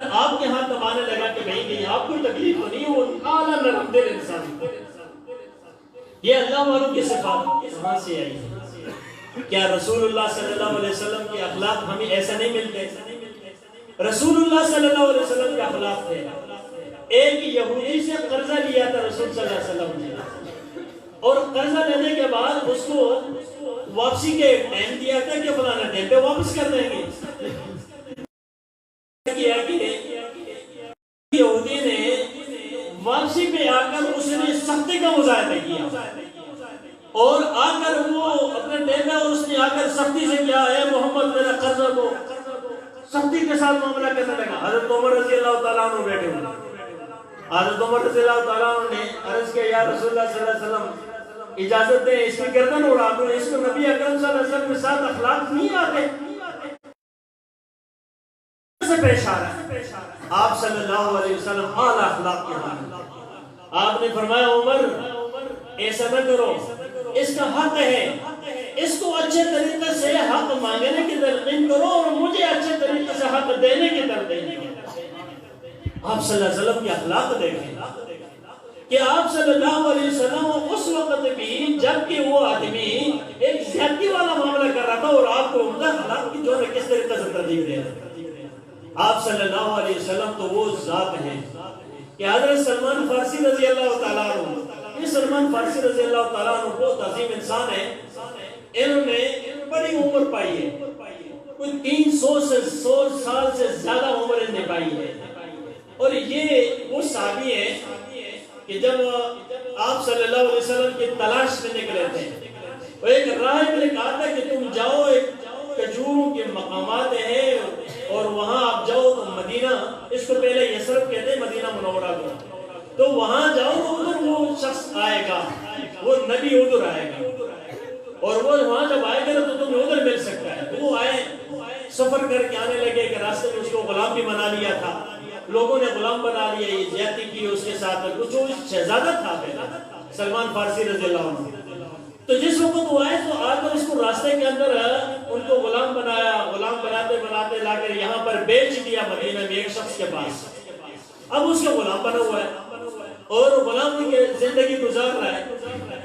آپ کے ہاتھ دبانے لگا کہ بھائی نہیں آپ کو تکلیف تو نہیں، وہ اعلیٰ نرم دل انسان. یہ اللہ والوں کی صفات کہاں سے آئی ہے؟ کیا رسول اللہ صلی اللہ علیہ وسلم کے اخلاق ہمیں ایسا نہیں ملتے؟ رسول اللہ صلی اللہ علیہ وسلم کے اخلاق تھے. ایک یہودی سے قرضہ لیا تھا رسول صلی اللہ علیہ وسلم نے، اور قرضہ لینے کے بعد اس کو واپسی کے ٹائم دیا تھا کہ فلانا ٹائم پہ واپس کر دیں گے. یہودی نے واپسی پہ آ کر اس نے سختی کا مظاہرہ کیا، اور آ کر وہ اپنے ٹائم میں اور اس نے آ کر سختی سے کیا، اے محمد میرا قرضہ کو، سختی کے ساتھ معاملہ کرنے لگا. حضرت عمر رضی اللہ تعالیٰ عنہ بیٹھے ہوئے. حضرت عمر رضی اللہ تعالیٰ عنہ نے عرض کیا یا رسول اللہ صلی اللہ علیہ وسلم اجازت دیں اس کی گردن اڑا دوں، اس کو نبی اکرم صلی اللہ علیہ وسلم کے ساتھ اخلاق نہیں آتے سے پیش آ رہا ہے. آپ صلی اللہ علیہ وسلم اعلیٰ اخلاق کے حامل. آپ نے فرمایا عمر ایسا نہ کرو، اس کا حق ہے، اس کو اچھے طریقے سے حق مانگنے کی تلقین کرو اور مجھے اچھے طریقے سے حق دینے کی تلقین کرو. آپ صلی اللہ علیہ وسلم کی اخلاق دیکھیں کہ آپ صلی اللہ علیہ وسلم اس وقت بھی جبکہ وہ آدمی ایک زیادتی والا معاملہ کر رہا تھا اور آپ کو عمدہ اخلاق کی جو ہے کس طریقے سے ترتیب دے رہے تھے. آپ صلی اللہ علیہ وسلم تو وہ ذات ہیں کہ حضرت سلمان فارسی رضی اللہ تعالیٰ عنہ، یہ سلمان فارسی رضی اللہ تعالیٰ عنہ بہت عظیم انسان ہے. انہوں نے بڑی عمر پائی ہے، کوئی 300 سال سے زیادہ عمر انہیں پائی ہے. اور یہ وہ صحابی ہیں کہ جب آپ صلی اللہ علیہ وسلم کی تلاش میں نکلے تھے، اور ایک راہب نے کہا تھا کہ تم جاؤ، ایک کھجوروں کے مقامات ہیں اور وہاں آپ جاؤ تو مدینہ، اس کو پہلے یثرب کہتے ہیں مدینہ منورہ کو، تو وہاں جاؤ تو ادھر وہ شخص آئے گا، وہ نبی ادھر آئے گا، اور وہ وہاں جب آئے گا تو تمہیں ادھر مل سکتا ہے. تو وہ آئے، سفر کر کے آنے لگے کہ راستے میں اس کو غلام بھی بنا لیا تھا، لوگوں نے غلام بنا لیا، یہ زیادتی کی اس کے ساتھ. کچھ وہ شہزادہ تھا سلمان فارسی رضی اللہ عنہ. تو جس وقت وہ آئے تو آ کر اس کو راستے کے اندر ان کو غلام بنایا، غلام بناتے بناتے لا کر یہاں پر بیچ دیا مدینہ میں ایک شخص کے پاس. اب اس کا غلام بنا ہوا ہے اور غلام کی زندگی گزار رہا ہے.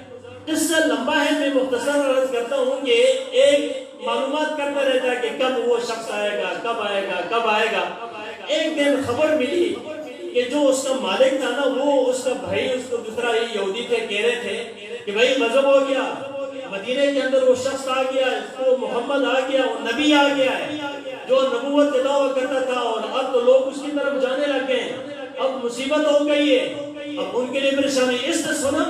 قصہ لمبا ہے، میں مختصر عرض کرتا ہوں کہ ایک معلومات کرتا رہتا ہے کہ کب وہ شخص آئے گا، کب آئے گا، کب آئے گا. ایک دن خبر ملی کہ جو اس کا مالک تھا نا، وہ اس کا بھائی، اس کو دوسرا یہودی تھے، کہہ رہے تھے کہ بھائی غضب ہو گیا، مدینہ کے اندر وہ شخص آ گیا، اس کو محمد آ گیا، وہ نبی آ گیا ہے جو نبوت کا دعویٰ کرتا تھا، اور اب تو لوگ اس کی طرف جانے لگے ہیں، اب مصیبت ہو گئی ہے. اب ان کے لیے پریشانی. اس نے سنا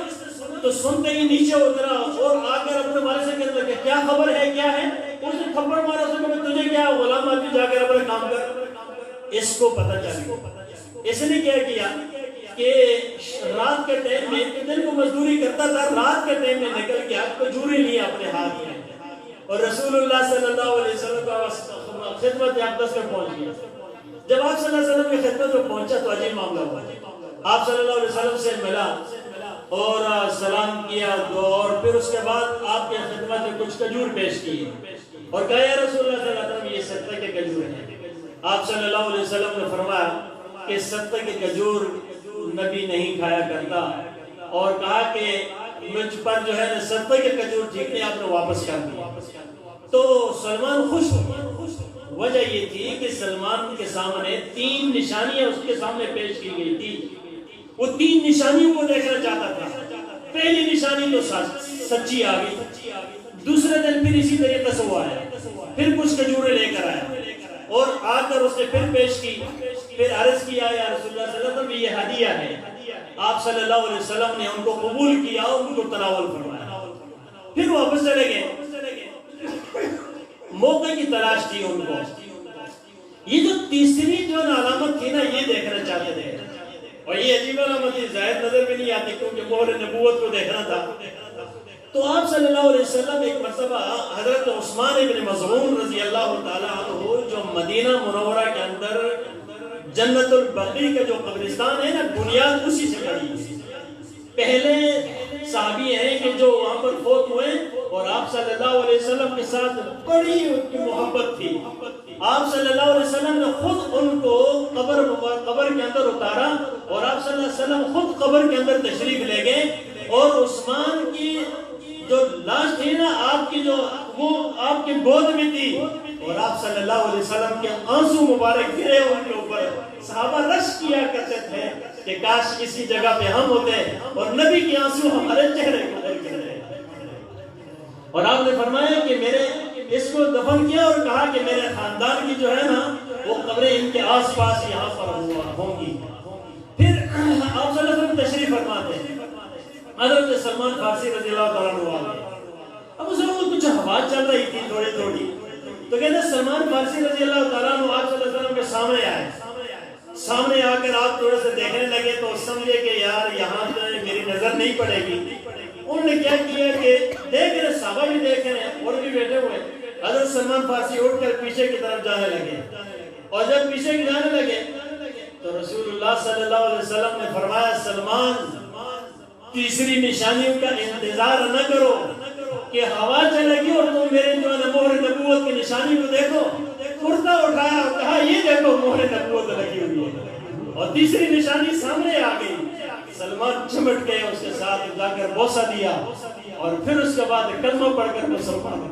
تو سنتے ہی نیچے اترا اور آ کر اپنے والد سے کہنے لگے کیا خبر ہے، کیا ہے. اس نے تھپڑ مارا، اس نے کہا تجھے کیا، غلام آدمی جا کر اپنا کام کر. اس کو پتہ چل گیا. اس نے کیا کیا کہ رات کے ٹائم میں دن کو مزدوری کرتا تھا، رات کے ٹائم میں نکل کے کھجوریں لیا اپنے ہاتھ میں اور رسول اللہ صلی اللہ علیہ وسلم کا خدمت اقدس میں پہنچ گیا. جب آپ صلی اللہ علیہ وسلم کی خدمت میں پہنچا تو عجیب معاملہ ہوا. آپ صلی اللہ علیہ وسلم سے ملا اور سلام کیا، اور پھر اس کے بعد آپ کی خدمت میں کچھ کھجور پیش کی اور کہا یا رسول اللہ صلی اللہ علیہ وسلم یہ صدقہ کے کھجور ہیں. آپ صلی اللہ علیہ وسلم نے فرمایا کہ صدقہ کے کھجور نبی نہیں کھایا کرتا، اور کہا کہ مجھ پر جو ہے صدقہ کے کھجور ٹھیک نہیں، آپ نے واپس کر دیا. تو سلمان خوش ہو گیا. وجہ یہ تھی کہ سلمان کے سامنے 3 نشانیاں اس کے سامنے پیش کی گئی تھی. وہ 3 نشانیوں کو دیکھنا چاہتا تھا. پہلی نشانی تو سچی آ گئی. دوسرے دن پھر اسی طریقے سے وہ آیا، پھر کچھ کھجوریں لے کر آیا اور آ کر اس نے پھر پیش کی. پھر عرض کیا یا رسول اللہ صلی اللہ علیہ وسلم یہ ہدیہ ہے. آپ صلی اللہ علیہ وسلم نے ان کو قبول کیا اور ان کو تناول فرمایا. پھر واپس چلے گئے. موقع کی تلاش تھی ان کو. یہ جو تیسری جو علامت تھی نا، یہ دیکھنا چاہتے تھے، اور یہ عجیب علامت تھی، ظاہر نظر بھی نہیں آتی کیونکہ مہر نبوت کو دیکھنا تھا. تو آپ صلی اللہ علیہ وسلم ایک مرتبہ حضرت عثمان ابن مظعون رضی اللہ تعالیٰ عنہ جو مدینہ منورہ کے اندر جنت البقیع کا جو قبرستان ہے نا، بنیاد اسی سے پڑی. پہلے صحابی ہیں کہ جو وہاں پر فوت ہوئے اور آپ صلی اللہ علیہ وسلم کے ساتھ بڑی ان کی محبت تھی. آپ صلی اللہ علیہ وسلم نے خود ان کو قبر قبر کے اندر اتارا اور آپ صلی اللہ علیہ وسلم خود قبر کے اندر تشریف لے گئے اور عثمان کی جو لاش تھی نا آپ کی جو وہ آپ کی گود میں تھی اور آپ صلی اللہ علیہ وسلم کے آنسو مبارک گرے ان کے اوپر. صحابہ رش کیا کرتے تھے کہ کاش اسی جگہ پہ ہم ہوتے اور نبی کے آنسو ہمارے چہرے کے اوپر گر رہے. اور آپ نے فرمایا کہ میرے اس کو دفن کیا اور کہا کہ میرے خاندان کی جو ہے نا وہ قبریں ان کے آس پاس یہاں پر ہوں گی. پھر آپ صلی اللہ علیہ وسلم تشریف فرماتے ہیں. حضرت سلمان فارسی رضی اللہ تعالیٰ عنہ آگے. اب اس وقت کچھ ہوا چل رہی تھی تھوڑی تھوڑی تو کہتے ہیں سلمان فارسی رضی اللہ تعالیٰ عنہ آپ صلی اللہ علیہ وسلم کے سامنے آئے. سامنے آ کر آپ تھوڑے سے دیکھنے لگے تو سمجھے کہ یار یہاں تو میری نظر نہیں پڑے گی. انہوں نے کیا کیا کہ دیکھ رہے صحابہ بھی دیکھ رہے ہیں اور بھی بیٹھے ہوئے. حضرت سلمان فارسی اٹھ کر پیچھے کی طرف جانے لگے اور جب پیچھے کی جانے لگے تو رسول اللہ صلی اللہ علیہ وسلم نے فرمایا سلمان تیسری نشانیوں کا انتظار نہ کرو کہ ہوا چلے گی اور تم میرے جو ہے مہر نبوت کی نشانی کو دیکھو. کرتا اٹھایا اور کہا یہ دیکھو مہر نبوت لگی ہوئی ہے اور تیسری نشانی سامنے آ گئی. سلمان چمٹ گئے اس کے ساتھ جا کر بوسہ دیا اور پھر اس کے بعد کلمہ پڑھ کر مسلمان ہو.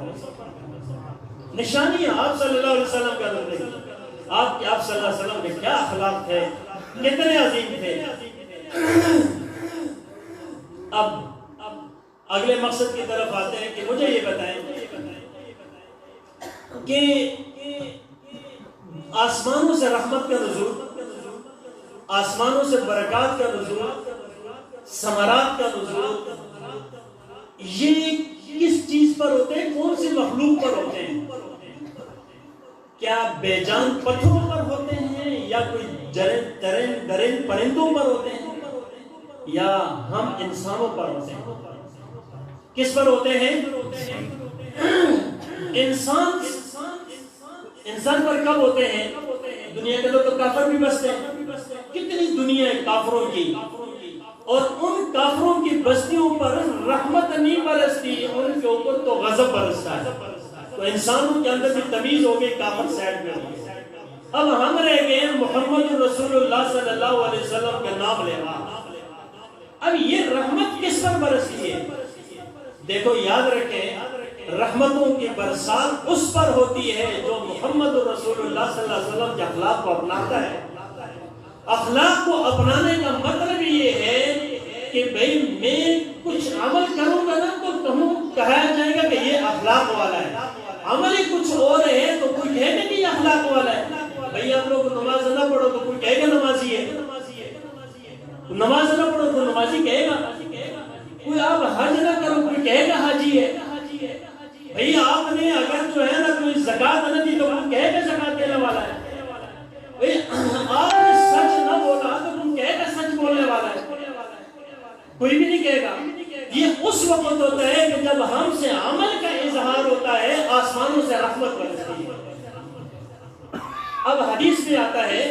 نشانیاں آپ صلی اللہ علیہ وسلم کا اندر دیکھیں. آپ صلی اللہ علیہ وسلم کے کیا اخلاق تھے, کتنے عظیم تھے. اب اگلے مقصد کی طرف آتے ہیں کہ مجھے یہ بتائیں کہ آسمانوں سے رحمت کا نزول, آسمانوں سے برکات کا نزول, ثمرات کا نزول, یہ کس چیز پر ہوتے ہیں, کون سی مخلوق پر ہوتے ہیں؟ کیا بے جان پتھروں پر ہوتے ہیں یا کوئی درند پرندوں پر ہوتے ہیں یا ہم انسانوں پر ہوتے ہیں؟ کس پر ہوتے ہیں؟ انسان پر کب ہوتے ہیں؟ دنیا کے تو کافر بھی بستے ہیں. کتنی دنیا ہے کافروں کی اور ان کافروں کی بستیوں پر رحمت نہیں برستی, ان کے اوپر تو غضب برستا ہے. تو انسانوں کے اندر بھی تمیز ہو گئی, کافر سائڈ میں ہو گئی. اب ہم رہ گئے محمد رسول اللہ صلی اللہ علیہ وسلم کے نام لیوا. اب یہ رحمت کس پر برستی ہے؟ دیکھو یاد رکھیں رحمتوں کی برسات اس پر ہوتی ہے جو محمد رسول اللہ صلی اللہ علیہ وسلم کے اخلاق کو اپناتا ہے. اخلاق کو اپنانے کا مطلب یہ ہے کہ بھئی میں کچھ عمل کروں گا نا تو کہا جائے گا کہ یہ اخلاق والا ہے. عمل ہی کچھ اور ہے تو کوئی کہے گا کہ یہ اخلاق والا ہے. بھئی آپ لوگ نماز نہ پڑھو تو کوئی کہے گا نمازی ہے, نماز نہ پڑھو تو نمازی کہے گا. کوئی آپ حج نہ کرو کوئی کہے گا حاجی ہے. بھئی آپ نے اگر جو ہے نا کوئی زکات نہ دی تو کوئی کہے گا زکات دینے والا ہے. بھئی آپ نے سچ نہ بولا تو کوئی کہے گا سچ بولنے والا ہے. کوئی بھی نہیں کہے گا. یہ اس وقت ہوتا ہے کہ جب ہم سے عمل کا اظہار ہوتا ہے, آسمانوں سے رحمت برستی ہے. اب حدیث میں آتا ہے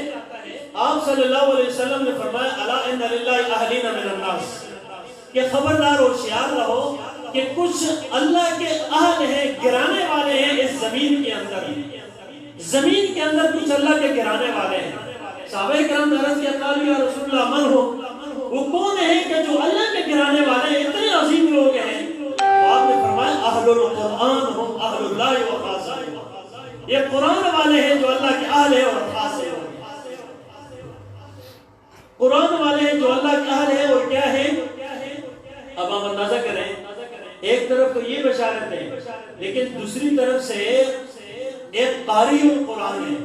آپ صلی اللہ علیہ وسلم نے فرمایا الا ان للہ اہلین من الناس, کہ خبردار ہوشیار رہو کہ کچھ اللہ کے اہل ہیں, گرانے والے ہیں اس زمین کے اندر. زمین کے اندر کچھ اللہ کے گرانے والے ہیں. صحابہ کرام عرض کیا قالوا یا رسول اللہ من ہو, وہ کون ہے کہ جو اللہ کے گرانے والے ہیں, اتنے عظیم لوگ ہیں؟ تو آپ نے فرمایا اہل القرآن ہم اہل اللہ و خاصہ, یہ قرآن والے ہیں جو اللہ کے اہل ہیں اور خاص ہیں. قرآن والے ہیں جو اللہ کے اہل ہیں اور کیا ہے. اب ہم اندازہ کریں, ایک طرف تو یہ بشارت ہے لیکن دوسری طرف سے ایک قاری القرآن ہے.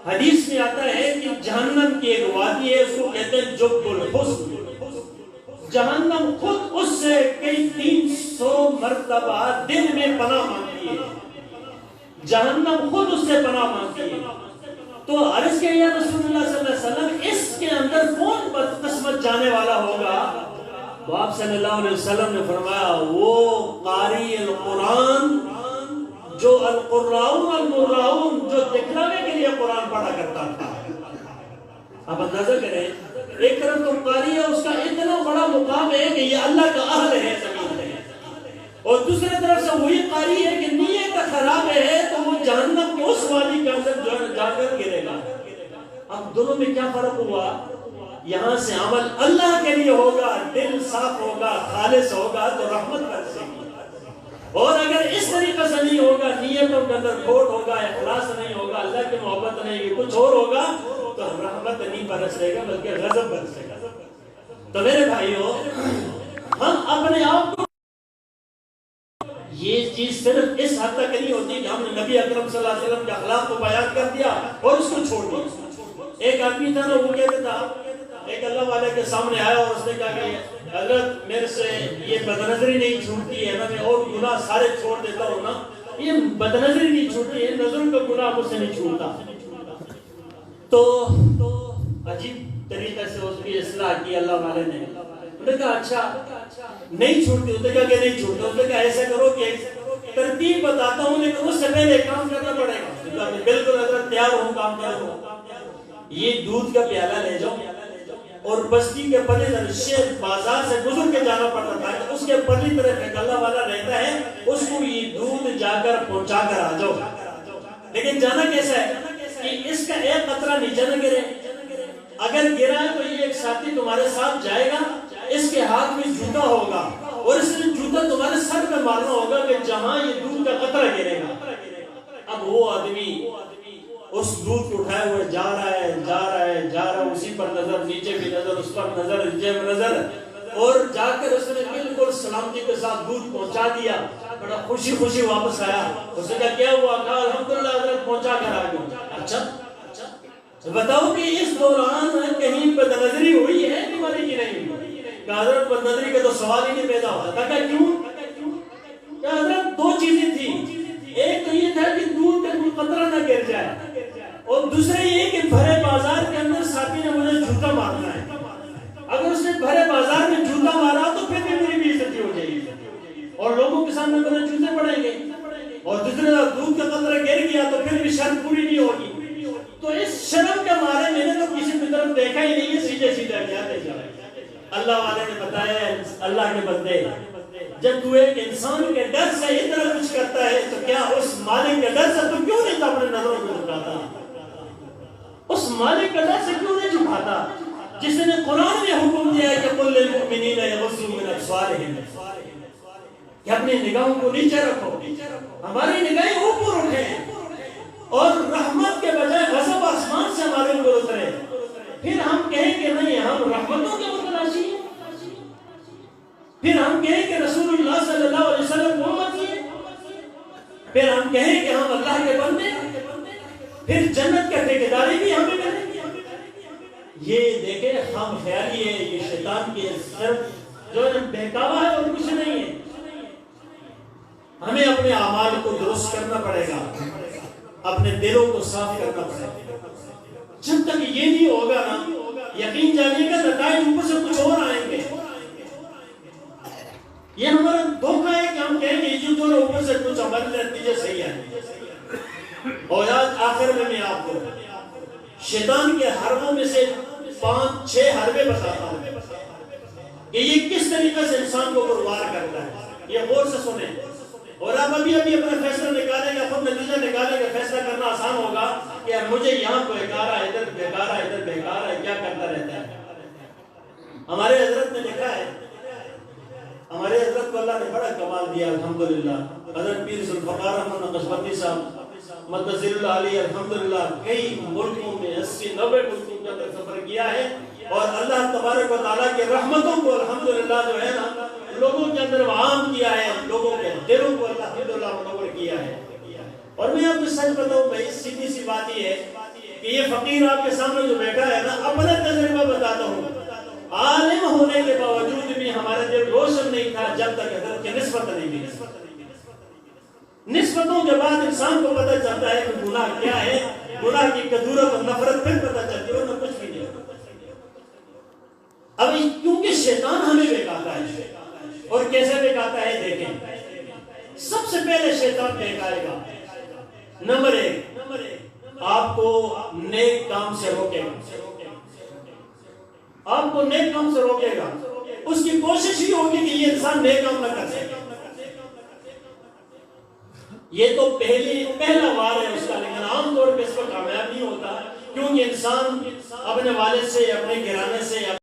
حدیث میں آتا ہے کہ جہنم کی ایک وادی ہے, اس کو کہتے ہیں جب الحسن. جہنم خود اس سے کئی 300 مرتبہ دن میں پناہ مانگتی ہے. جہنم خود اس سے پناہ مانگتی ہے. تو عرض کیا یا رسول اللہ صلی اللہ علیہ وسلم اس کے اندر کون بدقسمت جانے والا ہوگا؟ تو آپ صلی اللہ علیہ وسلم نے فرمایا وہ قاری القرآن جو القراؤن المراؤن, جو دکھلانے کے لیے قرآن پڑھا کرتا تھا. اب اندازہ کریں, ایک طرف تو قاری ہے, اس کا اتنا بڑا مقام ہے کہ یہ اللہ کا اہل ہے زمین ہے, اور دوسری طرف سے وہی قاری ہے کہ نیت خراب ہے تو وہ جہنم کے اس وادی کے اندر جا کر گرے گا. اب دونوں میں کیا فرق ہوا؟ یہاں سے عمل اللہ کے لیے ہوگا، دل صاف ہوگا، خالص ہوگا تو رحمت برسے گی، اور اگر اس طریقے سے نہیں ہوگا، نیتوں کے اندر کھوٹ ہوگا، اخلاص نہیں ہوگا، اللہ کی محبت نہیں ہوگی، کچھ اور ہوگا، تو رحمت نہیں برسے گا بلکہ غضب برسے گا۔ تو میرے بھائیوں، ہم اپنے آپ کو، یہ چیز صرف اس حد تک نہیں ہوتی کہ ہم نے نبی اکرم صلی اللہ علیہ وسلم کے اخلاق کو بیان کر دیا اور اس کو چھوڑ دیا۔ ایک آدمی تھا نا، وہ کہتا تھا، ایک اللہ والے کے سامنے آیا اور اس نے کہا کہ حضرت میرے سے یہ بدنظری نہیں چھوٹتی ہے نا، میں اور گناہ سارے چھوڑ دیتا ہوں نا، یہ بدنظری نہیں چھوٹتی ہے، نظر کا گناہ مجھ سے نہیں چھوٹتا۔ تو عجیب طریقے سے اس کی اصلاح کی اللہ والے نے۔ انہوں نے کہا اچھا نہیں چھوٹتی؟ اس نے کہا کہ نہیں چھوٹتی۔ اس نے کہا ایسا کرو کہ ترتیب بتاتا ہوں لیکن اس سے پہلے کام کرنا پڑے گا۔ بالکل حضرت تیار ہوں، کام کروں۔ یہ دودھ کا پیالہ لے جاؤ، اور بستی کے پلے شہر بازار سے گزر کے جانا پڑتا تھا کہ اس کے پلی طرف ایک اللہ والا رہتا ہے، اس کو یہ دودھ جا کر پہنچا کر آ جاؤ۔ لیکن جانا کیسا ہے کہ اس کا ایک قطرہ نیچے نہ گرے، اگر گرا ہے تو یہ ایک ساتھی تمہارے ساتھ جائے گا، اس کے ہاتھ میں جوتا ہوگا اور اس نے جوتا تمہارے سر پہ مارنا ہوگا کہ جہاں یہ دودھ کا قطرہ گرے گا۔ اب وہ آدمی اس دودھ کو اٹھائے ہوئے جا رہا ہے، اسی پر نظر، نیچے بھی نظر، اس پر نظر، نیچے بھی نظر، اور جا کر اس نے بالکل سلامتی کے ساتھ دودھ پہنچا دیا۔ بڑا خوشی خوشی واپس آیا۔ اس نے کہا کیا ہوا؟ کہا الحمدللہ حضرت پہنچا کر آ گیا۔ اچھا بتاؤ کہ اس دوران کہیں بدنظری ہوئی ہے تمہاری کی نہیں ہوئی؟ کہ حضرت بدنظری کا تو سوال ہی نہیں پیدا ہوتا تھا۔ کہ کیوں؟ کہ حضرت دو چیزیں تھیں، ایک تو یہ تھا کہ دودھ کا کوئی قطرہ نہ گر جائے، اور دوسرے یہ کہ بھرے بازار کے اندر ساتھی نے مجھے جوتا مارنا ہے، اگر اس نے بھرے بازار میں جوتا مارا تو پھر بھی میری بھی عزتی ہو جائے گی اور لوگوں کے سامنے مجھے جوتے پڑیں گے، اور دوسرے دودھ کا قطرہ گر گیا تو پھر بھی شرط پوری نہیں ہوگی۔ تو اس شرم کے مارے میں نے تو کسی کی طرف دیکھا ہی نہیں ہے، سیدھے سیدھے کیا دیکھا۔ اللہ والے نے بتایا اللہ کے بندے، جب تو ایک انسان کے ڈر سے اتنا کچھ کرتا ہے تو کیا اس مالک کے ڈر سے تو کیوں نہیں اپنے نظروں کو جھکاتا؟ اس مالک کے ڈر سے کیوں نہیں جھکاتا جس نے قرآن میں حکم دیا ہے کہ قل للمؤمنین یغضوا من ابصارہم، کہ اپنی نگاہوں کو نیچے رکھو، ہماری نگاہیں اوپر اٹھیں اور رحمت کے بجائے غضب آسمان سے ہمارے اوپر اترے، پھر ہم کہیں کہ نہیں ہم رحمتوں کے متلاشی ہیں، پھر ہم کہیں کہ رسول اللہ صلی اللہ علیہ وسلم کو امتی ہیں، پھر ہم کہیں کہ ہم اللہ کے بندے ہیں، پھر جنت کا ٹھیکیداری بھی ہمیں کریں۔ یہ دیکھیں ہم خیالی ہے، یہ شیطان کی صرف جو بہکاوا ہے اور کچھ نہیں ہے۔ ہمیں اپنے اعمال کو درست کرنا پڑے گا، اپنے دلوں کو صاف کرنا پڑے گا۔ جب تک یہ نہیں ہوگا نا، یقین جانیے گا نتائج اوپر سے کچھ اور آئیں گے۔ یہ ہمارا دھوکہ ہے کہ ہم کہیں گے جو اوپر سے کچھ ہمارے نتیجے صحیح آئیں۔ اور آج آخر میں آپ کو شیطان کے حربوں میں سے 5-6 حربے بتاتا ہوں کہ یہ کس طریقے سے انسان کو وار کرتا ہے۔ یہ غور سے سنیں، اور آپ ابھی اپنا فیصلہ نکالیں گے، خود نتیجہ نکالیں گے، فیصلہ کرنا آسان ہوگا کہ مجھے یہاں کو بہکارا ہے، ادھر بہکارا ہے، ادھر بہکارا ہے، کیا کرتا رہتا ہے۔ ہمارے حضرت نے لکھا ہے، ہمارے حضرت کو اللہ نے بڑا کمال دیا الحمدللہ۔ حضرت پیر ذوالفقار احمد نقشبندی صاحب مدثر اللہ علیہ الحمدللہ کئی ملکوں میں 80-90 ملکوں کے اندر سفر کیا ہے، اور اللہ تبارک و تعالیٰ کی رحمتوں کو الحمدللہ جو ہے نا لوگوں کے اندر عام کیا ہے، لوگوں کے دلوں کو اللہ الحمدللہ منور کیا ہے۔ اور میں آپ کو سچ بتاؤں بھائی، سیدھی سی بات یہ ہے کہ یہ فقیر آپ کے سامنے جو بیٹھا ہے نا، اپنا تجربہ بتاتا ہوں، عالم ہونے کے باوجود بھی ہمارا دل روشن نہیں تھا جب تک حضرت کی نسبت نہیں ملی۔ نسبتوں کے بعد انسان کو پتہ چلتا ہے کہ گناہ کیا ہے، گناہ کی کدورت اور نفرت پھر پتہ چلتی ہے، نہ کچھ بھی نہیں۔ اب کیونکہ شیطان ہمیں بہکاتا ہے، اور کیسے بہکاتا ہے دیکھیں۔ سب سے پہلے شیطان بہکائے گا، نمبر 1 آپ کو نیک کام سے روکے گا، آپ کو نیک کام سے روکے گا، اس کی کوشش ہی ہوگی کہ یہ انسان نیک کام نہ کر سکے۔ یہ تو پہلا وار ہے اس کا، لیکن عام طور پہ اس پر کامیاب نہیں ہوتا۔ کیونکہ انسان اپنے والد سے، اپنے گھرانے سے